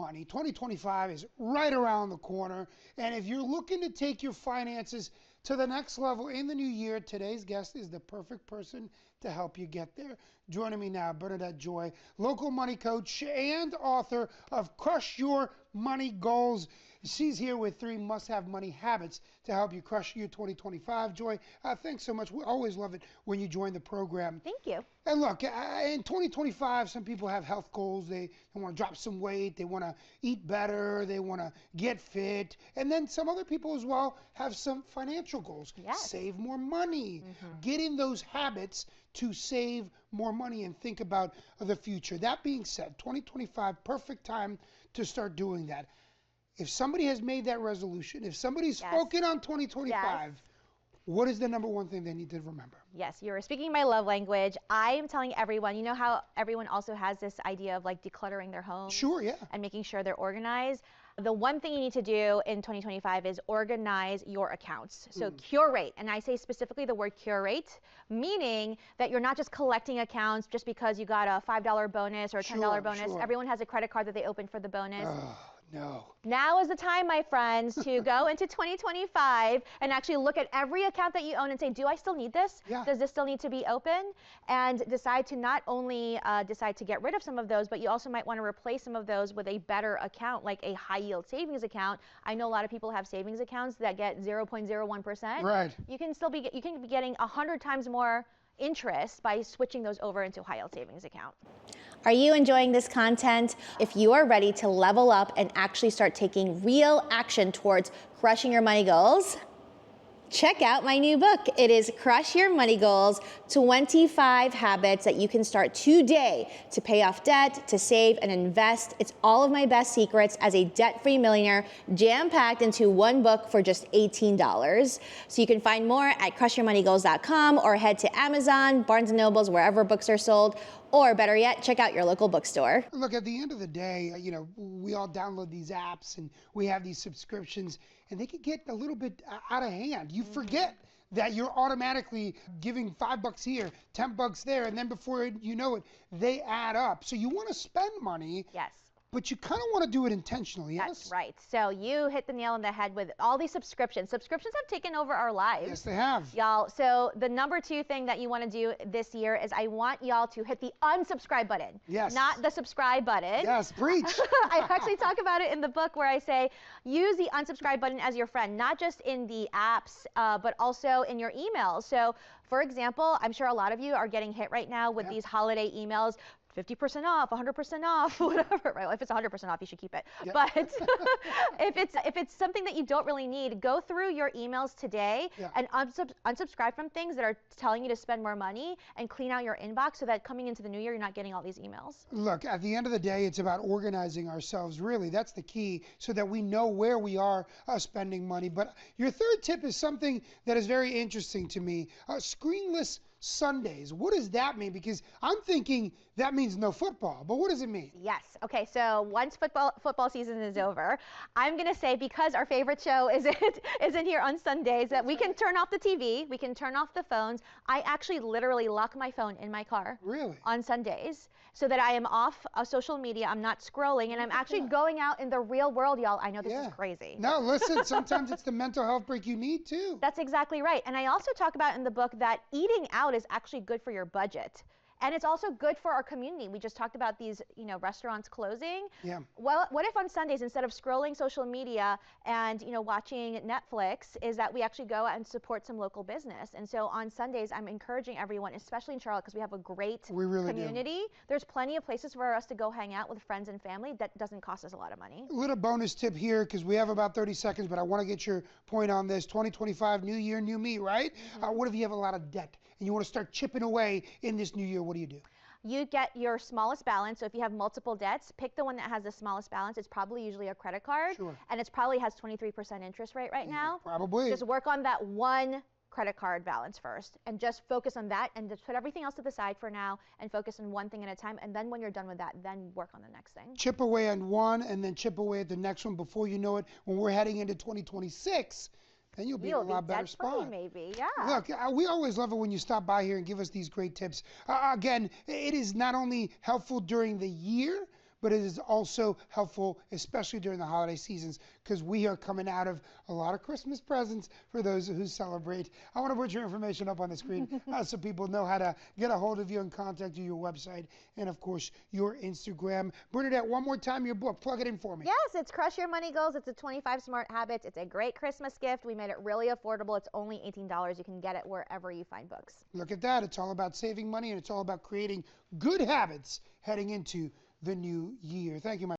money. 2025 is right around the corner. And if you're looking to take your finances to the next level in the new year, today's guest is the perfect person to help you get there. Joining me now, Bernadette Joy, local money coach and author of Crush Your Money Goals. She's here with 3 must-have money habits to help you crush your 2025. Joy, thanks so much. We always love it when you join the program. Thank you. And look, in 2025, some people have health goals. They want to drop some weight. They want to eat better. They want to get fit. And then some other people as well have some financial goals. Yes. Save more money. Get in those habits to save more money and think about the future. That being said, 2025, perfect time to start doing that. If somebody has made that resolution, if somebody's spoken on 2025, what is the number one thing they need to remember? Yes, you're speaking my love language. I am telling everyone, you know how everyone also has this idea of like decluttering their home? Sure, yeah. And making sure they're organized. The one thing you need to do in 2025 is organize your accounts. So curate, and I say specifically the word curate, meaning that you're not just collecting accounts just because you got a $5 bonus or a $10 bonus. Sure. Everyone has a credit card that they opened for the bonus. No. Now is the time, my friends, to go into 2025 and actually look at every account that you own and say, do I still need this? Yeah. Does this still need to be open? And decide to not only decide to get rid of some of those, but you also might want to replace some of those with a better account, like a high yield savings account. I know a lot of people have savings accounts that get 0.01%. Right. You can be getting 100 times more interest by switching those over into a high yield savings account. Are you enjoying this content? If you are ready to level up and actually start taking real action towards crushing your money goals, check out my new book. It is Crush Your Money Goals, 25 habits that you can start today to pay off debt, to save and invest. It's all of my best secrets as a debt-free millionaire, jam-packed into one book for just $18. So you can find more at crushyourmoneygoals.com or head to Amazon, Barnes & Nobles, wherever books are sold, or better yet, check out your local bookstore. Look, at the end of the day, we all download these apps and we have these subscriptions, and they can get a little bit out of hand. You forget that you're automatically giving $5 here, $10 there, and then before you know it, they add up. So you want to spend money. Yes. But you kind of want to do it intentionally, yes? That's right. So you hit the nail on the head with all these subscriptions. Subscriptions have taken over our lives. Yes, they have. Y'all, so the number 2 thing that you want to do this year is I want y'all to hit the unsubscribe button. Yes. Not the subscribe button. Yes, preach. I actually talk about it in the book where I say use the unsubscribe button as your friend, not just in the apps, but also in your emails. So for example, I'm sure a lot of you are getting hit right now with these holiday emails. 50% off, 100% off, whatever, right? Well, if it's 100% off, you should keep it. Yep. But if it's something that you don't really need, go through your emails today and unsubscribe from things that are telling you to spend more money and clean out your inbox so that coming into the new year, you're not getting all these emails. Look, at the end of the day, it's about organizing ourselves, really. That's the key, so that we know where we are spending money. But your third tip is something that is very interesting to me. Screenless Sundays. What does that mean? Because I'm thinking that means no football, but what does it mean? Yes. Okay. So once football season is over, I'm gonna say, because our favorite show isn't here on Sundays, that we can turn off the TV, we can turn off the phones. I actually literally lock my phone in my car. Really? On Sundays, so that I am off of social media. I'm not scrolling, and I'm actually going out in the real world, y'all. I know this is crazy. No, listen. Sometimes it's the mental health break you need too. That's exactly right. And I also talk about in the book that eating out is actually good for your budget. And it's also good for our community. We just talked about these, restaurants closing. Yeah. Well, what if on Sundays, instead of scrolling social media and, watching Netflix, is that we actually go out and support some local business? And so on Sundays, I'm encouraging everyone, especially in Charlotte, because we have a great community. There's plenty of places for us to go hang out with friends and family that doesn't cost us a lot of money. A little bonus tip here, because we have about 30 seconds, but I want to get your point on this. 2025, new year, new me, right? What if you have a lot of debt and you want to start chipping away in this new year? What do? You get your smallest balance. So if you have multiple debts, pick the one that has the smallest balance. It's probably usually a credit card. Sure. And it probably has 23% interest rate right now. Probably. Just work on that one credit card balance first and just focus on that, and just put everything else to the side for now and focus on one thing at a time. And then when you're done with that, then work on the next thing. Chip away on one and then chip away at the next one. Before you know it, when we're heading into 2026, then you'll be in a lot better spot. Maybe, yeah. Look, we always love it when you stop by here and give us these great tips. Again, it is not only helpful during the year, but it is also helpful, especially during the holiday seasons, because we are coming out of a lot of Christmas presents for those who celebrate. I want to put your information up on the screen so people know how to get a hold of you and contact you, your website, and of course, your Instagram. Bernadette, one more time, your book. Plug it in for me. Yes, it's Crush Your Money Goals. It's a 25 Smart Habits. It's a great Christmas gift. We made it really affordable. It's only $18. You can get it wherever you find books. Look at that. It's all about saving money, and it's all about creating good habits heading into the new year. Thank you, my